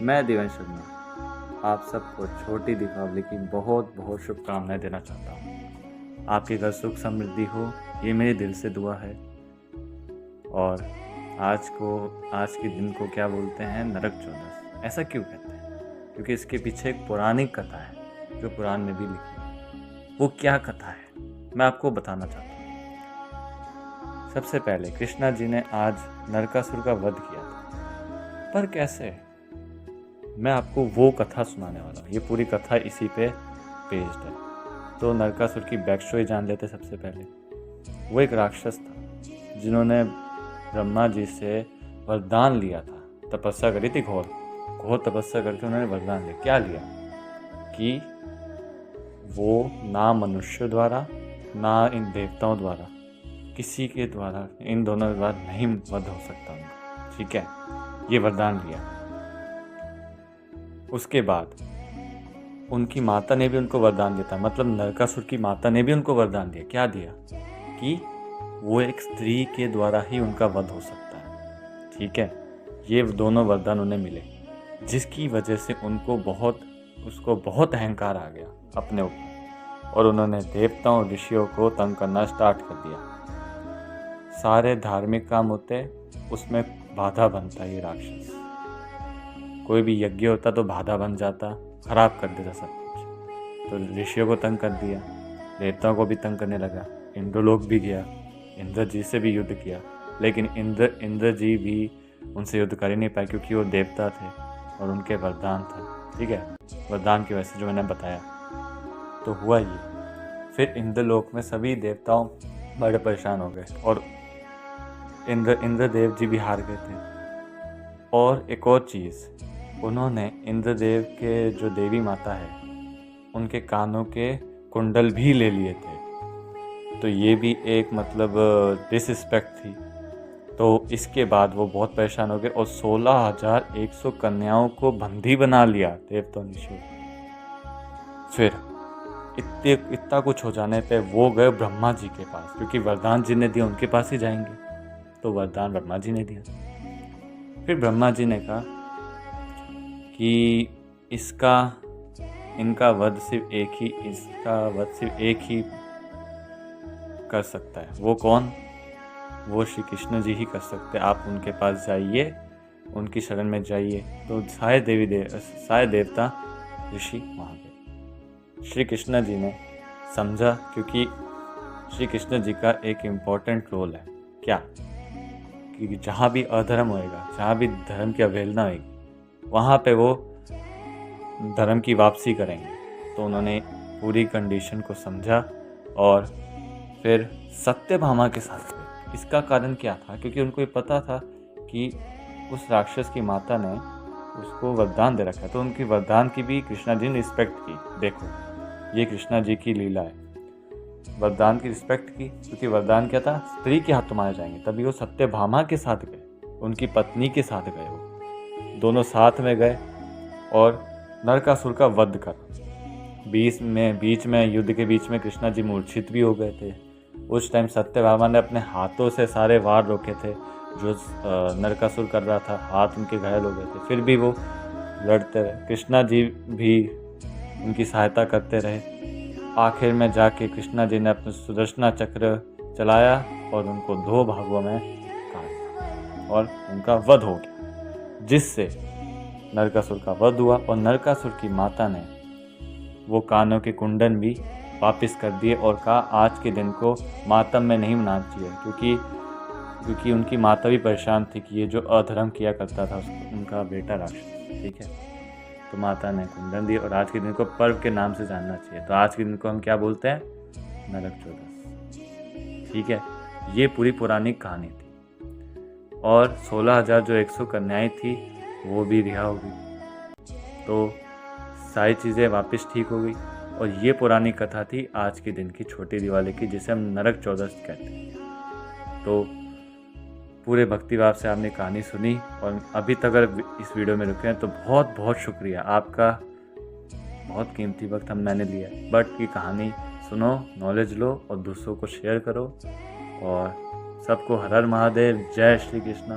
मैं देवेंद्र शर्मा आप सबको छोटी दीपावली की बहुत बहुत शुभकामनाएं देना चाहता हूँ। आपके घर सुख समृद्धि हो, ये मेरे दिल से दुआ है। और आज के दिन को क्या बोलते हैं, नरक चौदस। ऐसा क्यों कहते हैं? क्योंकि इसके पीछे एक पौराणिक कथा है जो पुराण में भी लिखी है। वो क्या कथा है, मैं आपको बताना चाहता हूँ। सबसे पहले कृष्णा जी ने आज नरकासुर का वध किया था, पर कैसे, मैं आपको वो कथा सुनाने वाला हूँ। ये पूरी कथा इसी पे बेस्ड है। तो नरकासुर की बैक स्टोरी जान लेते। सबसे पहले वो एक राक्षस था जिन्होंने ब्रह्मा जी से वरदान लिया था। तपस्या करी थी, घोर घोर तपस्या करके उन्होंने वरदान लिया। क्या लिया? कि वो ना मनुष्य द्वारा ना इन देवताओं द्वारा, किसी के द्वारा, इन दोनों के द्वारा नहीं वध हो सकता उनका। ठीक है, ये वरदान लिया। उसके बाद उनकी माता ने भी उनको वरदान दिया था, मतलब नरकासुर की माता ने भी उनको वरदान दिया। क्या दिया? कि वो एक स्त्री के द्वारा ही उनका वध हो सकता है। ठीक है, ये दोनों वरदान उन्हें मिले, जिसकी वजह से उसको बहुत अहंकार आ गया अपने ऊपर, और उन्होंने देवताओं ऋषियों को तंग करना स्टार्ट कर दिया। सारे धार्मिक काम होते उसमें बाधा बनता ये राक्षस। कोई भी यज्ञ होता तो बाधा बन जाता, खराब कर देता सब कुछ। तो ऋषियों को तंग कर दिया, देवताओं को भी तंग करने लगा। इंद्रलोक भी गया, इंद्र जी से भी युद्ध किया, लेकिन इंद्र जी भी उनसे युद्ध कर ही नहीं पाए, क्योंकि वो देवता थे और उनके वरदान था। ठीक है, वरदान की वजह से जो मैंने बताया। तो हुआ ये, फिर इंद्रलोक में सभी देवताओं बड़े परेशान हो गए, और इंद्रदेव जी भी हार गए थे। और एक और चीज़, उन्होंने इंद्रदेव के जो देवी माता है उनके कानों के कुंडल भी ले लिए थे। तो ये भी एक मतलब डिसरिस्पेक्ट थी। तो इसके बाद वो बहुत परेशान हो गए और 16,100 कन्याओं को बंदी बना लिया देवताओं ने। फिर इतना कुछ हो जाने पे वो गए ब्रह्मा जी के पास, क्योंकि वरदान जिन्हें दिया उनके पास ही जाएंगे। तो वरदान ब्रह्मा जी ने दिया। फिर ब्रह्मा जी ने कहा कि इनका वध सिर्फ एक ही कर सकता है। वो कौन? वो श्री कृष्ण जी ही कर सकते हैं। आप उनके पास जाइए, उनकी शरण में जाइए। तो सारे देवता ऋषि वहाँ गए। श्री कृष्ण जी ने समझा, क्योंकि श्री कृष्ण जी का एक इम्पोर्टेंट रोल है। क्या? कि जहाँ भी अधर्म होएगा, जहाँ भी धर्म की अवहेलना होगी, वहाँ पे वो धर्म की वापसी करेंगे। तो उन्होंने पूरी कंडीशन को समझा और फिर सत्यभामा के साथ गए। इसका कारण क्या था? क्योंकि उनको ये पता था कि उस राक्षस की माता ने उसको वरदान दे रखा है, तो उनकी वरदान की भी कृष्णा जी ने रिस्पेक्ट की। देखो, ये कृष्णा जी की लीला है। वरदान की रिस्पेक्ट की, क्योंकि वरदान क्या था? स्त्री के हाथ मारे जाएंगे। तभी वो सत्यभामा के साथ गए, उनकी पत्नी के साथ गए। वो दोनों साथ में गए और नरकासुर का वध कर। बीच में युद्ध के बीच में कृष्णा जी मूर्छित भी हो गए थे। उस टाइम सत्यभामा ने अपने हाथों से सारे वार रोके थे जो नरकासुर कर रहा था। हाथ उनके घायल हो गए थे, फिर भी वो लड़ते रहे। कृष्णा जी भी उनकी सहायता करते रहे। आखिर में जाके कृष्णा जी ने अपना सुदर्शन चक्र चलाया और उनको 2 भागों में काट दिया और उनका वध हो गया, जिससे नरकासुर का वध हुआ। और नरकासुर की माता ने वो कानों के कुंडन भी वापस कर दिए और कहा आज के दिन को मातम में नहीं मनाना चाहिए, क्योंकि उनकी माता भी परेशान थी कि ये जो अधर्म किया करता था उनका बेटा राक्षस। ठीक है, तो माता ने कुंडन दिए और आज के दिन को पर्व के नाम से जानना चाहिए। तो आज के दिन को हम क्या बोलते हैं? नरक चौदस। ठीक है, ये पूरी पौराणिक कहानी थी। और 16,000 जो 100 कन्याएं थी वो भी रिहा हो गई। तो सारी चीज़ें वापस ठीक हो गई। और ये पुरानी कथा थी आज के दिन की छोटी दिवाली की, जिसे हम नरक चौदस कहते हैं। तो पूरे भक्तिभाव से आपने कहानी सुनी और अभी तक अगर इस वीडियो में रुके हैं तो बहुत बहुत शुक्रिया। आपका बहुत कीमती वक्त मैंने लिया। बट ये कहानी सुनो, नॉलेज लो और दूसरों को शेयर करो। और सबको हर हर महादेव, जय श्री कृष्णा।